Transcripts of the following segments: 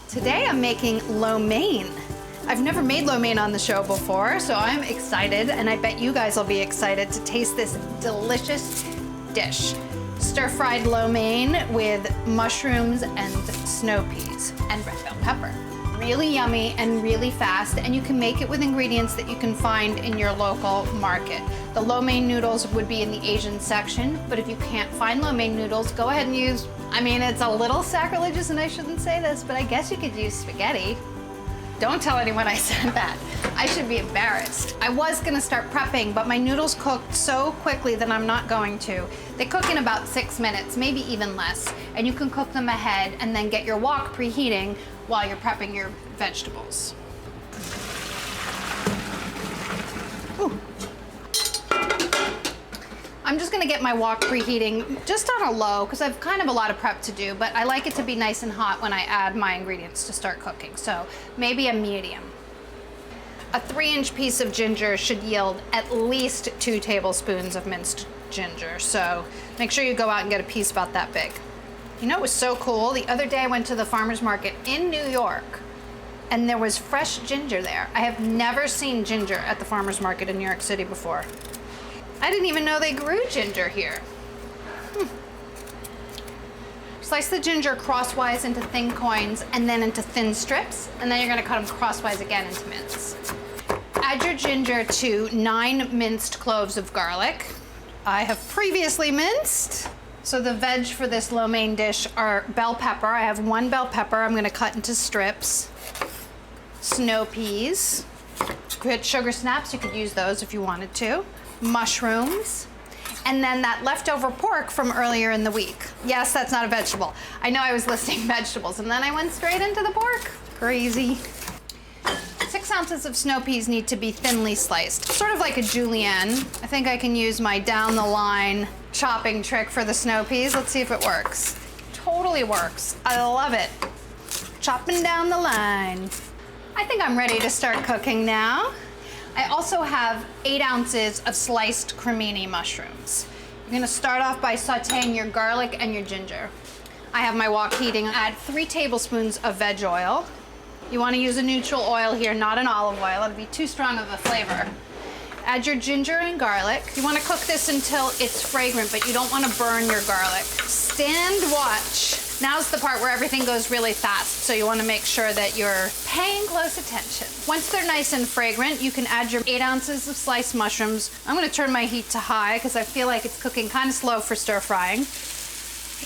Today I'm making lo mein. I've never made lo mein on the show before, so I'm excited, and I bet you guys will be excited to taste this delicious dish. Stir-fried lo mein with mushrooms and snow peas and red bell pepper. Really yummy and really fast, and you can make it with ingredients that you can find in your local market. The lo mein noodles would be in the Asian section, but if you can't find lo mein noodles, go ahead and use, I mean, it's a little sacrilegious and I shouldn't say this, but I guess you could use spaghetti. Don't tell anyone I said that. I should be embarrassed. I was gonna start prepping, but my noodles cooked so quickly that I'm not going to. They cook in about 6 minutes, maybe even less, and you can cook them ahead and then get your wok preheating while you're prepping your vegetables. Ooh. I'm just gonna get my wok preheating just on a low, because I've kind of a lot of prep to do, but I like it to be nice and hot when I add my ingredients to start cooking, so maybe a medium. A 3-inch piece of ginger should yield at least 2 tablespoons of minced ginger, so make sure you go out and get a piece about that big. You know, it was so cool. The other day I went to the farmer's market in New York, and there was fresh ginger there. I have never seen ginger at the farmer's market in New York City before. I didn't even know they grew ginger here. Slice the ginger crosswise into thin coins and then into thin strips, and then you're gonna cut them crosswise again into mince. Add your ginger to 9 minced cloves of garlic. I have previously minced. So the veg for this lo mein dish are bell pepper. I have 1 bell pepper I'm gonna cut into strips. Snow peas. Good sugar snaps, you could use those if you wanted to. Mushrooms, and then that leftover pork from earlier in the week. Yes, that's not a vegetable. I know I was listing vegetables, and then I went straight into the pork. Crazy. 6 ounces of snow peas need to be thinly sliced, sort of like a julienne. I think I can use my down the line chopping trick for the snow peas. Let's see if it works. Totally works. I love it. Chopping down the line. I think I'm ready to start cooking now. I also have 8 ounces of sliced cremini mushrooms. You're gonna start off by sauteing your garlic and your ginger. I have my wok heating. Add 3 tablespoons of veg oil. You wanna use a neutral oil here, not an olive oil. It'll be too strong of a flavor. Add your ginger and garlic. You wanna cook this until it's fragrant, but you don't wanna burn your garlic. Stand watch. Now's the part where everything goes really fast, so you wanna make sure that you're paying close attention. Once they're nice and fragrant, you can add your 8 ounces of sliced mushrooms. I'm gonna turn my heat to high because I feel like it's cooking kind of slow for stir frying.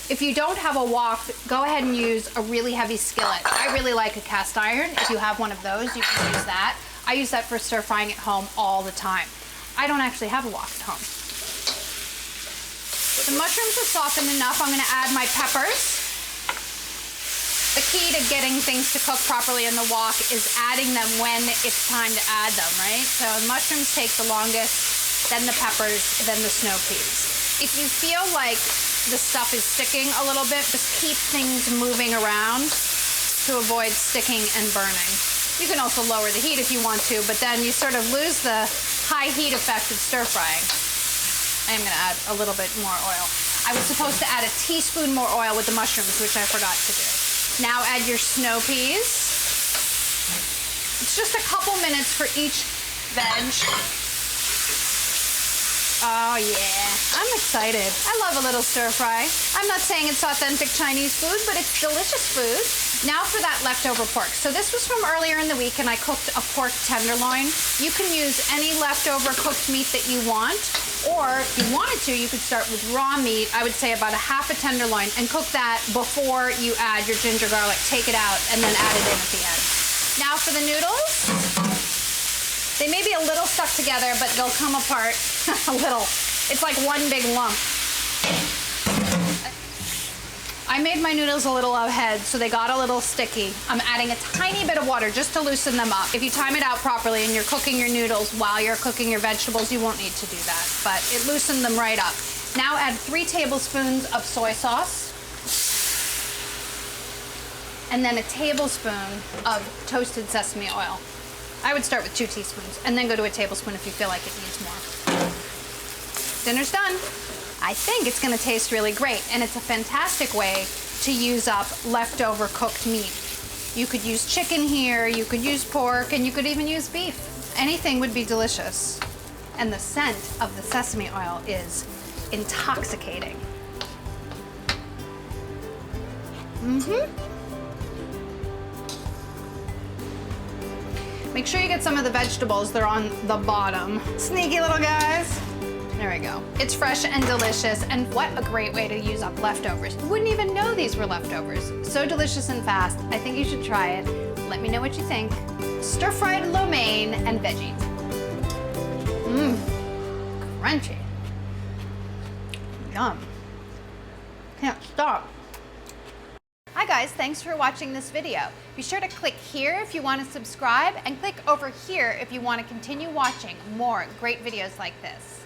If you don't have a wok, go ahead and use a really heavy skillet. I really like a cast iron. If you have one of those, you can use that. I use that for stir frying at home all the time. I don't actually have a wok at home. The mushrooms are softened enough. I'm gonna add my peppers. The key to getting things to cook properly in the wok is adding them when it's time to add them, right? So the mushrooms take the longest, then the peppers, then the snow peas. If you feel like the stuff is sticking a little bit, just keep things moving around to avoid sticking and burning. You can also lower the heat if you want to, but then you sort of lose the high heat effect of stir frying. I am gonna add a little bit more oil. I was supposed to add a teaspoon more oil with the mushrooms, which I forgot to do. Now add your snow peas. It's just a couple minutes for each veg. Oh yeah, I'm excited. I love a little stir fry. I'm not saying it's authentic Chinese food, but it's delicious food. Now for that leftover pork. So this was from earlier in the week, and I cooked a pork tenderloin. You can use any leftover cooked meat that you want, or if you wanted to, you could start with raw meat. I would say about a half a tenderloin, and cook that before you add your ginger garlic. Take it out and then add it in at the end. Now for the noodles. They may be a little stuck together, but they'll come apart a little. It's like one big lump. I made my noodles a little ahead, so they got a little sticky. I'm adding a tiny bit of water just to loosen them up. If you time it out properly and you're cooking your noodles while you're cooking your vegetables, you won't need to do that, but it loosened them right up. Now add 3 tablespoons of soy sauce, and then a tablespoon of toasted sesame oil. I would start with 2 teaspoons and then go to a tablespoon if you feel like it needs more. Dinner's done. I think it's gonna taste really great, and it's a fantastic way to use up leftover cooked meat. You could use chicken here, you could use pork, and you could even use beef. Anything would be delicious. And the scent of the sesame oil is intoxicating. Make sure you get some of the vegetables. They're on the bottom. Sneaky little guys. There we go. It's fresh and delicious, and what a great way to use up leftovers. You wouldn't even know these were leftovers. So delicious and fast. I think you should try it. Let me know what you think. Stir-fried lo mein and veggies. Crunchy. Yum. Can't stop. Hi guys, thanks for watching this video. Be sure to click here if you want to subscribe, and click over here if you want to continue watching more great videos like this.